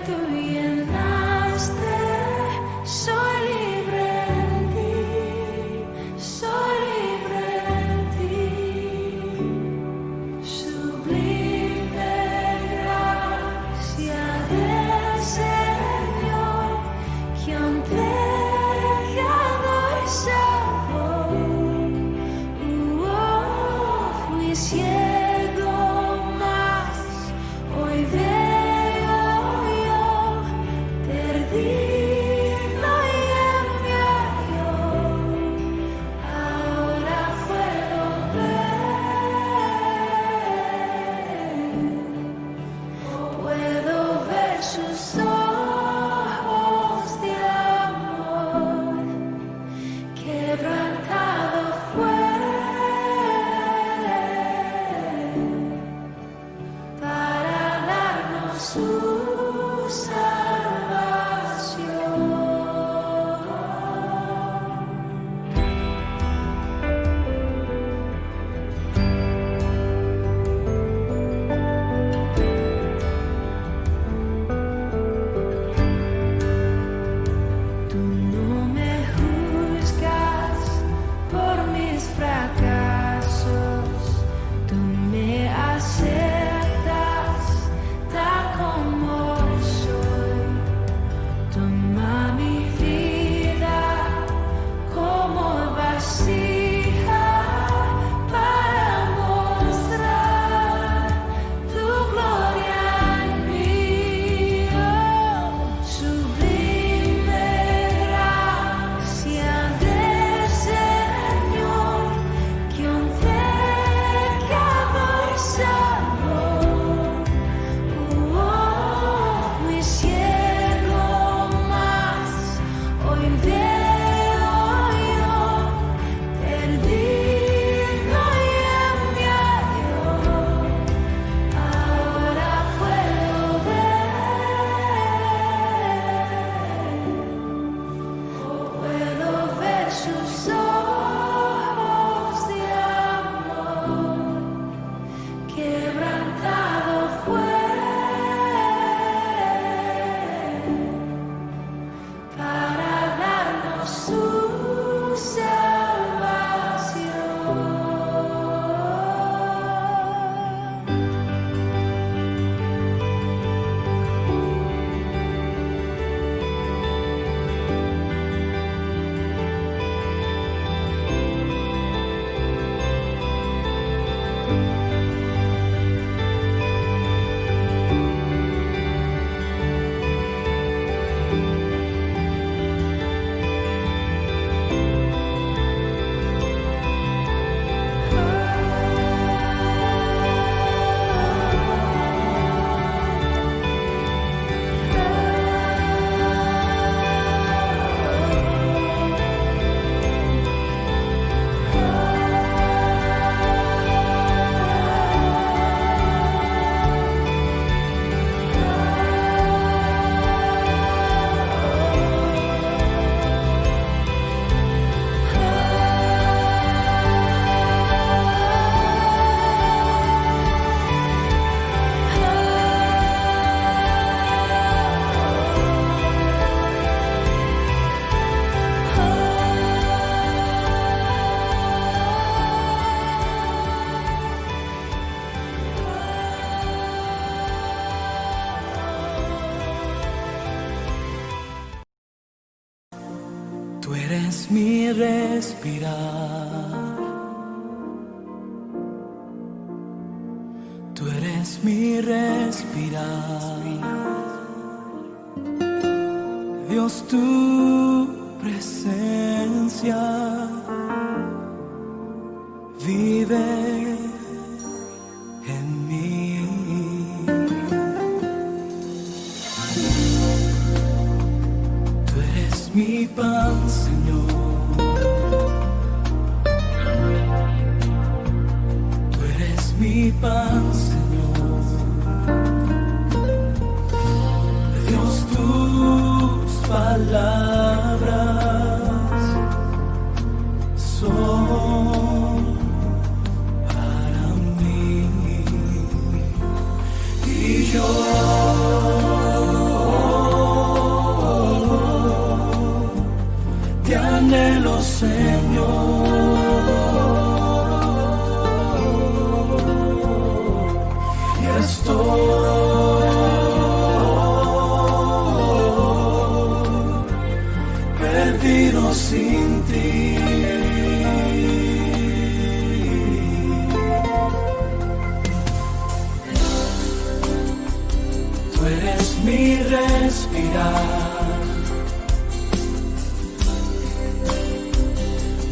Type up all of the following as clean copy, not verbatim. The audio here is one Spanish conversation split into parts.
tú llenaste. Soy libre en ti, soy libre en ti. Sublime gracia del Señor, que un pecador salvó. Fui ciego, mas hoy veo yo, perdido y en mi ayón. Ahora puedo ver sus ojos de amor. Quebrantado fue para darnos su salvación. Tú no me juzgas por mis fracasos, tú me aceptas tal como soy. Toma mi vida como vasija para mostrar tu gloria en mí. Sublime gracia del Señor, que un pecador salvó. Fui ciego, mas hoy veo yo, perdido y en mi ayón. Ahora puedo ver sus ojos de amor. Quebrantado fue para darnos su salvación. Tú eres mi respirar, tú eres mi respirar. Dios, tu presencia vive en mí. Tú eres mi pan, Señor. Tú eres mi pan, Señor. Dios, tus palabras son para mí. Y yo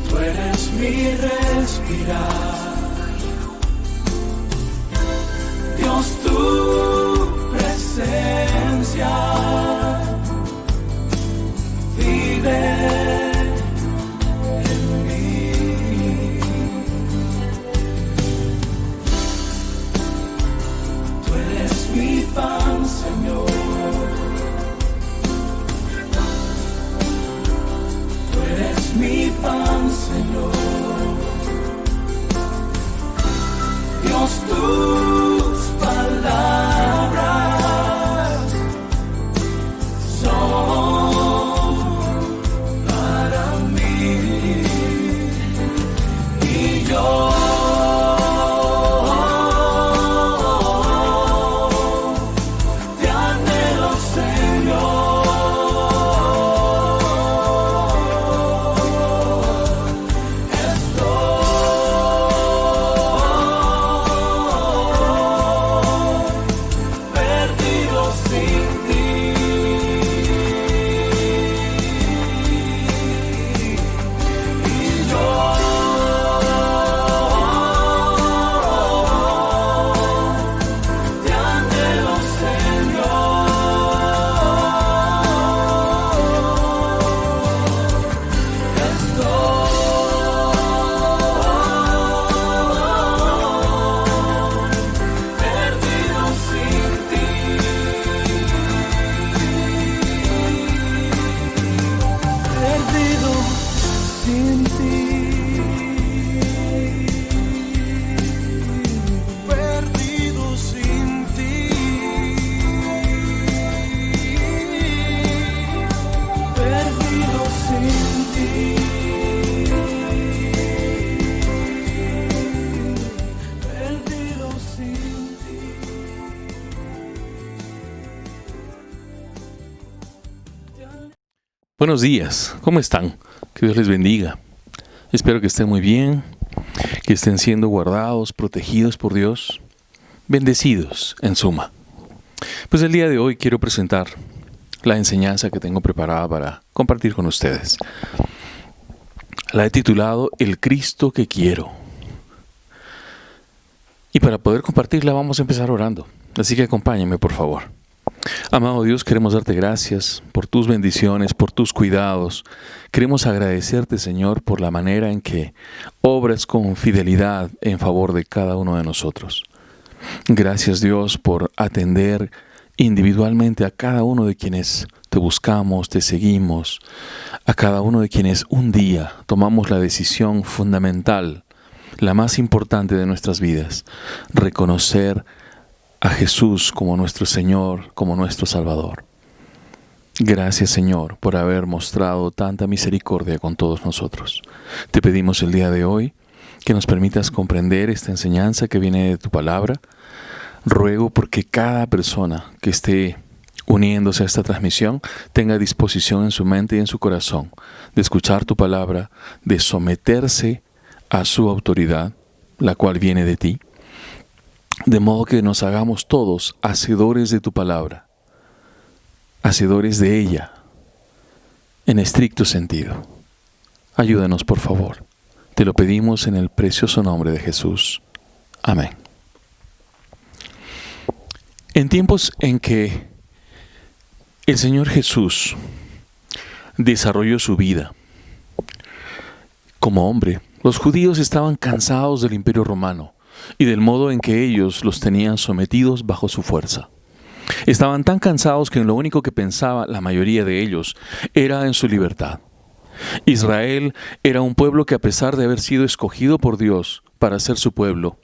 Tú eres mi respirar. Dios, tu presencia vive en mí. Tú eres mi pan, Señor. Tú eres mi pan, Señor. Dios, tus palabras son para mí. Y yo te anhelo, Señor. Perdido sin ti. Y yo te anhelo, Señor. Perdido sin ti. Perdido sin ti. Perdido sin ti. Perdido sin ti. Perdido sin ti. Buenos días, ¿cómo están? Que Dios les bendiga. Espero que estén muy bien, que estén siendo guardados, protegidos por Dios, bendecidos en suma. Pues el día de hoy quiero presentar la enseñanza que tengo preparada para compartir con ustedes. La he titulado El Cristo que quiero. Y para poder compartirla vamos a empezar orando. Así que acompáñenme, por favor. Amado Dios, queremos darte gracias por tus bendiciones, por tus cuidados. Queremos agradecerte, Señor, por la manera en que obras con fidelidad en favor de cada uno de nosotros. Gracias, Dios, por atender individualmente a cada uno de quienes te buscamos, te seguimos, a cada uno de quienes un día tomamos la decisión fundamental, la más importante de nuestras vidas, reconocer a Jesús como nuestro Señor, como nuestro Salvador. Gracias, Señor, por haber mostrado tanta misericordia con todos nosotros. Te pedimos el día de hoy que nos permitas comprender esta enseñanza que viene de tu palabra. Ruego porque cada persona que esté uniéndose a esta transmisión tenga disposición en su mente y en su corazón de escuchar tu palabra, de someterse a su autoridad, la cual viene de ti, de modo que nos hagamos todos hacedores de tu palabra, hacedores de ella, en estricto sentido. Ayúdanos, por favor. Te lo pedimos en el precioso nombre de Jesús. Amén. En tiempos en que el Señor Jesús desarrolló su vida como hombre, los judíos estaban cansados del Imperio Romano y del modo en que ellos los tenían sometidos bajo su fuerza. Estaban tan cansados que lo único que pensaba la mayoría de ellos era en su libertad. Israel era un pueblo que, a pesar de haber sido escogido por Dios para ser su pueblo,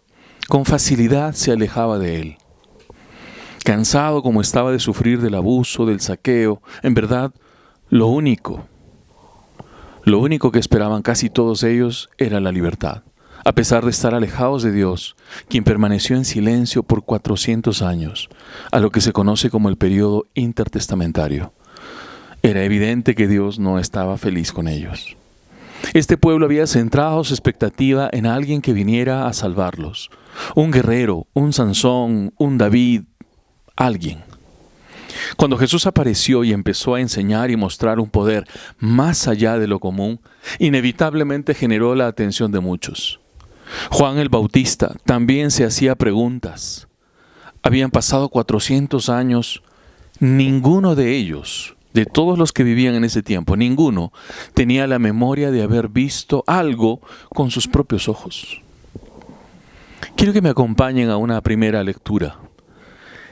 con facilidad se alejaba de él. Cansado como estaba de sufrir del abuso, del saqueo, en verdad, lo único que esperaban casi todos ellos era la libertad, a pesar de estar alejados de Dios, quien permaneció en silencio por 400 años, a lo que se conoce como el período intertestamentario. Era evidente que Dios no estaba feliz con ellos. Este pueblo había centrado su expectativa en alguien que viniera a salvarlos, un guerrero, un Sansón, un David, alguien. Cuando Jesús apareció y empezó a enseñar y mostrar un poder más allá de lo común, inevitablemente generó la atención de muchos. Juan el Bautista también se hacía preguntas. Habían pasado 400 años, ninguno de ellos, de todos los que vivían en ese tiempo, ninguno tenía la memoria de haber visto algo con sus propios ojos. Quiero que me acompañen a una primera lectura.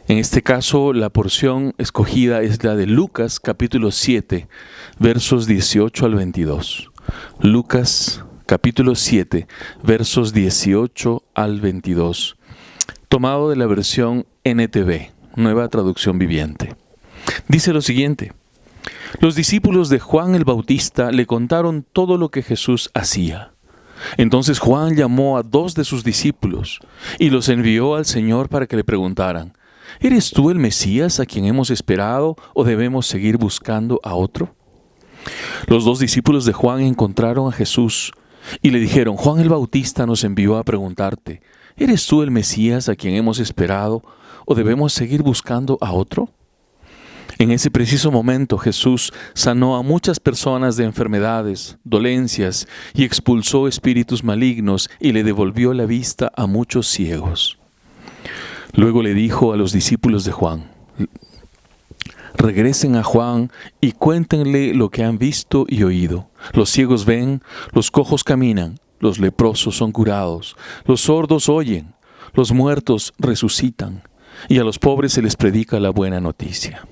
En este caso, la porción escogida es la de Lucas, capítulo 7, versos 18 al 22. Lucas, capítulo 7, versos 18 al 22. Tomado de la versión NTV, Nueva Traducción Viviente. Dice lo siguiente: los discípulos de Juan el Bautista le contaron todo lo que Jesús hacía. Entonces Juan llamó a 2 de sus discípulos y los envió al Señor para que le preguntaran: ¿eres tú el Mesías a quien hemos esperado o debemos seguir buscando a otro? Los 2 discípulos de Juan encontraron a Jesús y le dijeron: Juan el Bautista nos envió a preguntarte: ¿eres tú el Mesías a quien hemos esperado o debemos seguir buscando a otro? En ese preciso momento Jesús sanó a muchas personas de enfermedades, dolencias y expulsó espíritus malignos y le devolvió la vista a muchos ciegos. Luego le dijo a los discípulos de Juan: regresen a Juan y cuéntenle lo que han visto y oído. Los ciegos ven, los cojos caminan, los leprosos son curados, los sordos oyen, los muertos resucitan y a los pobres se les predica la buena noticia.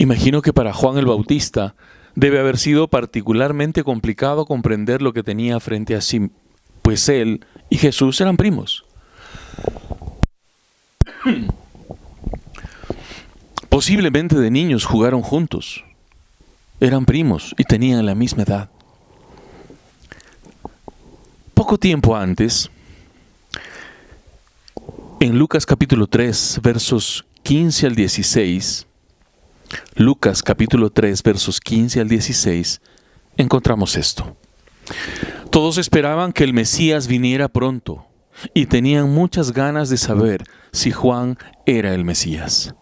Imagino que para Juan el Bautista debe haber sido particularmente complicado comprender lo que tenía frente a sí, pues él y Jesús eran primos. Posiblemente de niños jugaron juntos, eran primos y tenían la misma edad. Poco tiempo antes, en Lucas capítulo 3, versos 15 al 16, Lucas capítulo 3, versos 15 al 16, encontramos esto. Todos esperaban que el Mesías viniera pronto y tenían muchas ganas de saber si Juan era el Mesías.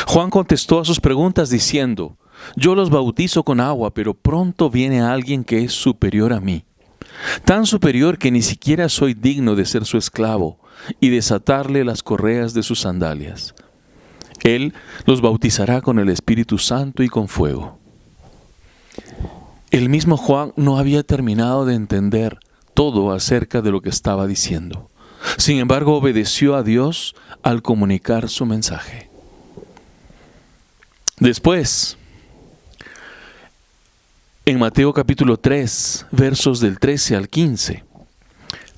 Juan contestó a sus preguntas diciendo: yo los bautizo con agua, pero pronto viene alguien que es superior a mí, tan superior que ni siquiera soy digno de ser su esclavo y desatarle las correas de sus sandalias. Él los bautizará con el Espíritu Santo y con fuego. El mismo Juan no había terminado de entender todo acerca de lo que estaba diciendo. Sin embargo, obedeció a Dios al comunicar su mensaje. Después, en Mateo capítulo 3, versos del 13 al 15,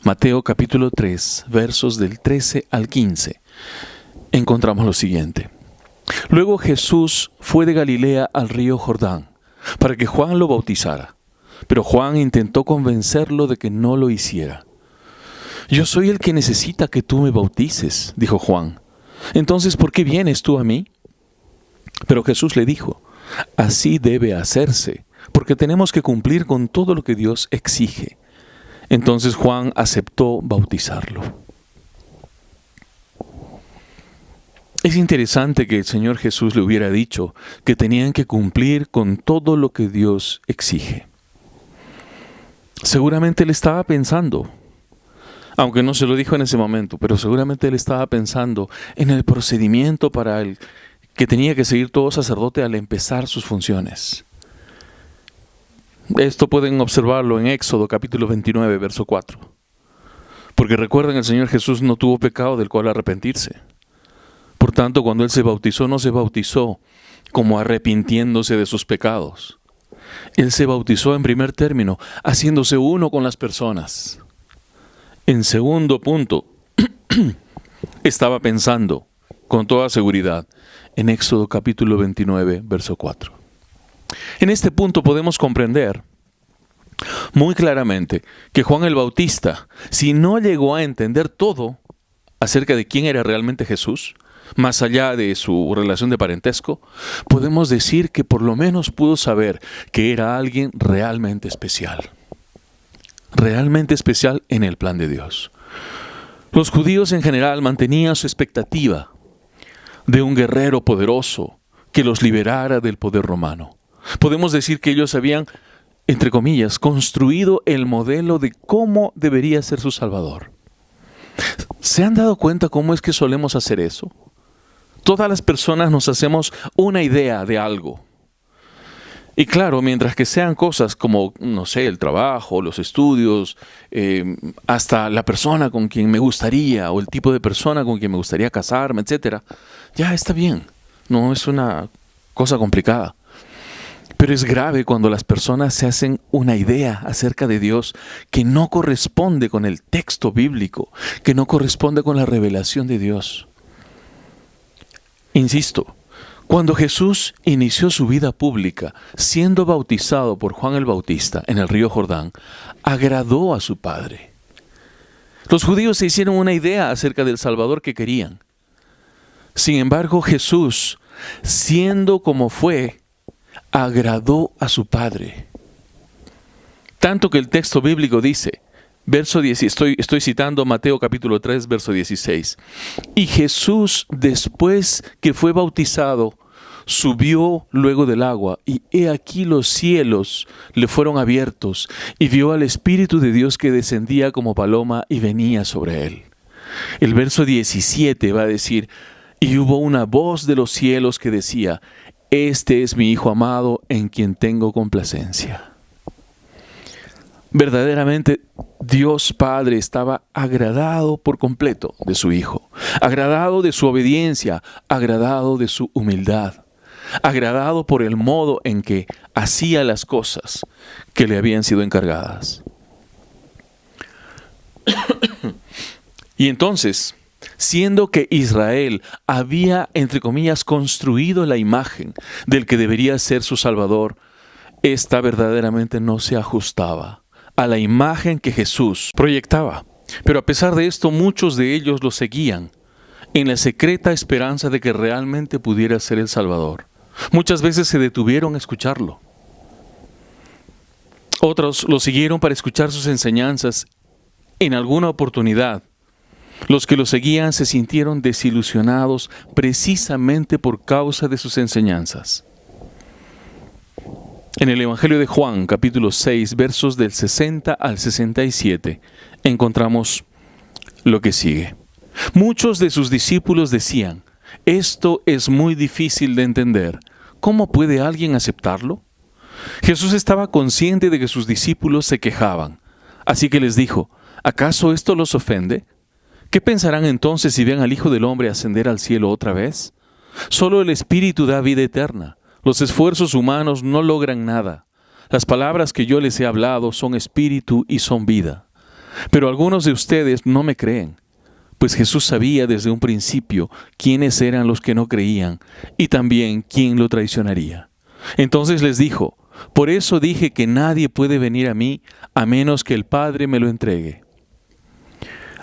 Mateo capítulo 3, versos del 13 al 15, encontramos lo siguiente. Luego Jesús fue de Galilea al río Jordán para que Juan lo bautizara, pero Juan intentó convencerlo de que no lo hiciera. Yo soy el que necesita que tú me bautices, dijo Juan. Entonces, ¿por qué vienes tú a mí? Pero Jesús le dijo: así debe hacerse, porque tenemos que cumplir con todo lo que Dios exige. Entonces Juan aceptó bautizarlo. Es interesante que el Señor Jesús le hubiera dicho que tenían que cumplir con todo lo que Dios exige. Seguramente él estaba pensando, aunque no se lo dijo en ese momento, pero seguramente él estaba pensando en el procedimiento para el que tenía que seguir todo sacerdote al empezar sus funciones. Esto pueden observarlo en Éxodo capítulo 29, verso 4. Porque recuerden, el Señor Jesús no tuvo pecado del cual arrepentirse. Por tanto, cuando Él se bautizó, no se bautizó como arrepintiéndose de sus pecados. Él se bautizó en primer término, haciéndose uno con las personas. En segundo punto, estaba pensando con toda seguridad en Éxodo capítulo 29, verso 4. En este punto podemos comprender muy claramente que Juan el Bautista, si no llegó a entender todo acerca de quién era realmente Jesús, más allá de su relación de parentesco, podemos decir que por lo menos pudo saber que era alguien realmente especial en el plan de Dios. Los judíos en general mantenían su expectativa de un guerrero poderoso que los liberara del poder romano. Podemos decir que ellos habían, entre comillas, construido el modelo de cómo debería ser su Salvador. ¿Se han dado cuenta cómo es que solemos hacer eso? Todas las personas nos hacemos una idea de algo. Y claro, mientras que sean cosas como, no sé, el trabajo, los estudios, hasta la persona con quien me gustaría, o el tipo de persona con quien me gustaría casarme, etcétera, ya está bien. No es una cosa complicada. Pero es grave cuando las personas se hacen una idea acerca de Dios que no corresponde con el texto bíblico, que no corresponde con la revelación de Dios. Insisto, cuando Jesús inició su vida pública, siendo bautizado por Juan el Bautista en el río Jordán, agradó a su Padre. Los judíos se hicieron una idea acerca del Salvador que querían. Sin embargo, Jesús, siendo como fue, agradó a su Padre. Tanto que el texto bíblico dice, verso 10, estoy citando Mateo capítulo 3, verso 16. Y Jesús, después que fue bautizado, subió luego del agua, y he aquí los cielos le fueron abiertos, y vio al Espíritu de Dios que descendía como paloma y venía sobre él. El verso 17 va a decir, y hubo una voz de los cielos que decía, este es mi Hijo amado en quien tengo complacencia. Verdaderamente, Dios Padre estaba agradado por completo de su Hijo, agradado de su obediencia, agradado de su humildad, agradado por el modo en que hacía las cosas que le habían sido encargadas. Y entonces, siendo que Israel había, entre comillas, construido la imagen del que debería ser su Salvador, esta verdaderamente no se ajustaba a la imagen que Jesús proyectaba. Pero a pesar de esto, muchos de ellos lo seguían en la secreta esperanza de que realmente pudiera ser el Salvador. Muchas veces se detuvieron a escucharlo. Otros lo siguieron para escuchar sus enseñanzas. En alguna oportunidad, los que lo seguían se sintieron desilusionados precisamente por causa de sus enseñanzas. En el Evangelio de Juan, capítulo 6, versos del 60 al 67, encontramos lo que sigue. Muchos de sus discípulos decían, esto es muy difícil de entender. ¿Cómo puede alguien aceptarlo? Jesús estaba consciente de que sus discípulos se quejaban. Así que les dijo, ¿acaso esto los ofende? ¿Qué pensarán entonces si ven al Hijo del Hombre ascender al cielo otra vez? Solo el Espíritu da vida eterna. Los esfuerzos humanos no logran nada. Las palabras que yo les he hablado son espíritu y son vida. Pero algunos de ustedes no me creen, pues Jesús sabía desde un principio quiénes eran los que no creían y también quién lo traicionaría. Entonces les dijo, por eso dije que nadie puede venir a mí a menos que el Padre me lo entregue.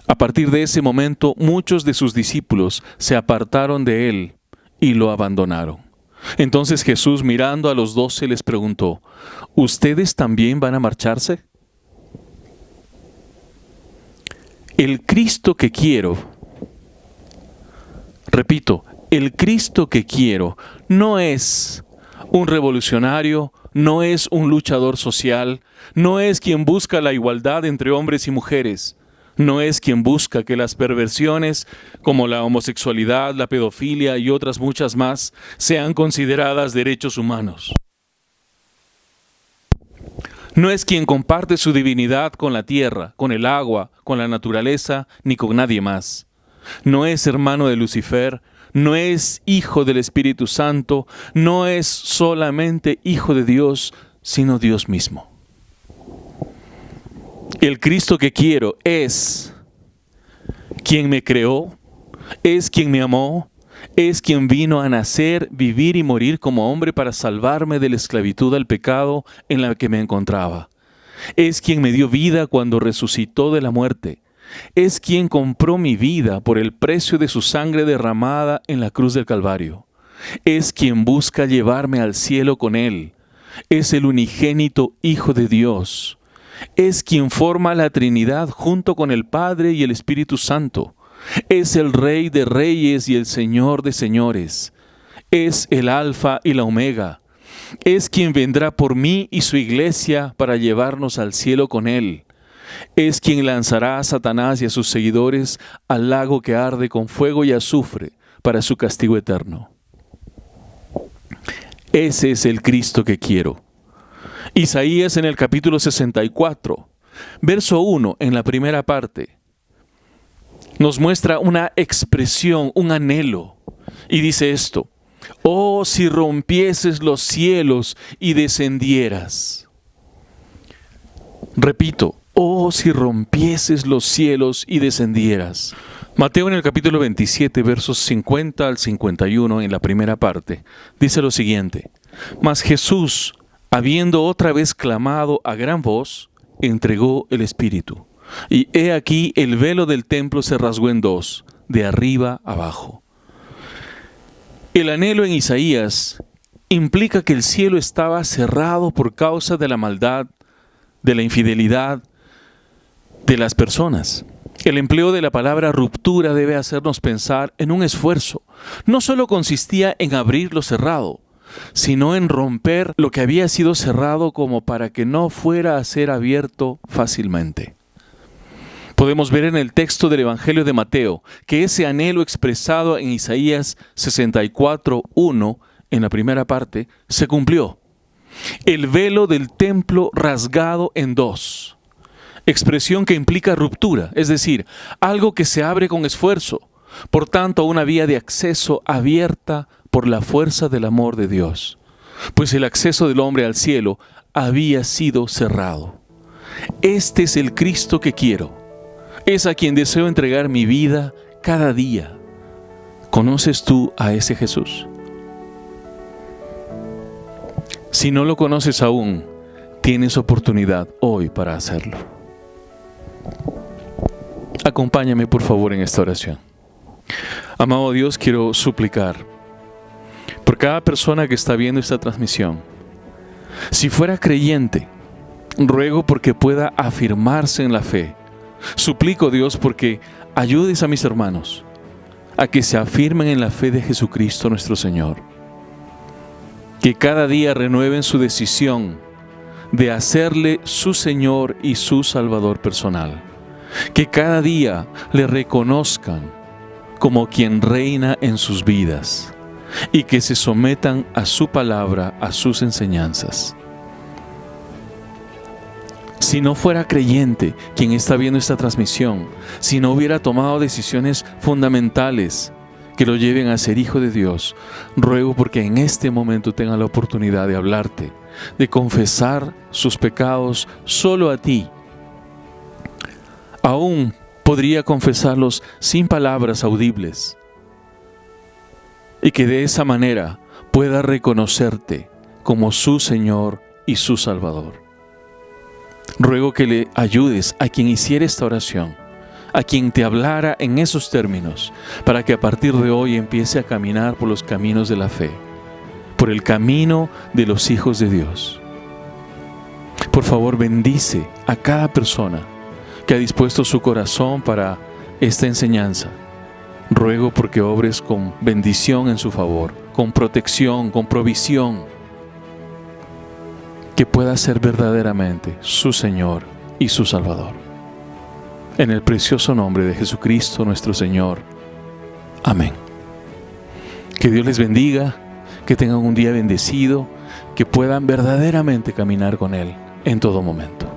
A partir de ese momento, muchos de sus discípulos se apartaron de él y lo abandonaron. Entonces Jesús, mirando a los 12, les preguntó, ¿ustedes también van a marcharse? El Cristo que quiero, repito, el Cristo que quiero no es un revolucionario, no es un luchador social, no es quien busca la igualdad entre hombres y mujeres, no es quien busca que las perversiones como la homosexualidad, la pedofilia y otras muchas más sean consideradas derechos humanos. No es quien comparte su divinidad con la tierra, con el agua, con la naturaleza, ni con nadie más. No es hermano de Lucifer, no es hijo del Espíritu Santo, no es solamente hijo de Dios, sino Dios mismo. El Cristo que quiero es quien me creó, es quien me amó, es quien vino a nacer, vivir y morir como hombre para salvarme de la esclavitud al pecado en la que me encontraba. Es quien me dio vida cuando resucitó de la muerte. Es quien compró mi vida por el precio de su sangre derramada en la cruz del Calvario. Es quien busca llevarme al cielo con él. Es el unigénito Hijo de Dios. Es quien forma la Trinidad junto con el Padre y el Espíritu Santo. Es el Rey de reyes y el Señor de señores. Es el Alfa y la Omega. Es quien vendrá por mí y su iglesia para llevarnos al cielo con Él. Es quien lanzará a Satanás y a sus seguidores al lago que arde con fuego y azufre para su castigo eterno. Ese es el Cristo que quiero. Isaías en el capítulo 64, verso 1, en la primera parte, nos muestra una expresión, un anhelo, y dice esto: oh, si rompieses los cielos y descendieras. Repito, oh, si rompieses los cielos y descendieras. Mateo en el capítulo 27, versos 50 al 51, en la primera parte, dice lo siguiente: mas Jesús, habiendo otra vez clamado a gran voz, entregó el Espíritu. Y he aquí el velo del templo se rasgó en dos, de arriba abajo. El anhelo en Isaías implica que el cielo estaba cerrado por causa de la maldad, de la infidelidad de las personas. El empleo de la palabra ruptura debe hacernos pensar en un esfuerzo. No solo consistía en abrir lo cerrado, sino en romper lo que había sido cerrado como para que no fuera a ser abierto fácilmente. Podemos ver en el texto del Evangelio de Mateo que ese anhelo expresado en Isaías 64:1, en la primera parte, se cumplió. El velo del templo rasgado en dos. Expresión que implica ruptura, es decir, algo que se abre con esfuerzo. Por tanto, una vía de acceso abierta por la fuerza del amor de Dios. Pues el acceso del hombre al cielo había sido cerrado. Este es el Cristo que quiero. Es a quien deseo entregar mi vida cada día. ¿Conoces tú a ese Jesús? Si no lo conoces aún, tienes oportunidad hoy para hacerlo. Acompáñame por favor en esta oración. Amado Dios, quiero suplicar por cada persona que está viendo esta transmisión. Si fuera creyente, ruego porque pueda afirmarse en la fe. Suplico, Dios, porque ayudes a mis hermanos a que se afirmen en la fe de Jesucristo nuestro Señor. Que cada día renueven su decisión de hacerle su Señor y su Salvador personal. Que cada día le reconozcan como quien reina en sus vidas y que se sometan a su palabra, a sus enseñanzas. Si no fuera creyente quien está viendo esta transmisión, si no hubiera tomado decisiones fundamentales que lo lleven a ser hijo de Dios, ruego porque en este momento tenga la oportunidad de hablarte, de confesar sus pecados solo a ti. Aún podría confesarlos sin palabras audibles y que de esa manera pueda reconocerte como su Señor y su Salvador. Ruego que le ayudes a quien hiciera esta oración, a quien te hablara en esos términos, para que a partir de hoy empiece a caminar por los caminos de la fe, por el camino de los hijos de Dios. Por favor, bendice a cada persona que ha dispuesto su corazón para esta enseñanza. Ruego porque obres con bendición en su favor, con protección, con provisión, que pueda ser verdaderamente su Señor y su Salvador. En el precioso nombre de Jesucristo nuestro Señor. Amén. Que Dios les bendiga, que tengan un día bendecido, que puedan verdaderamente caminar con Él en todo momento.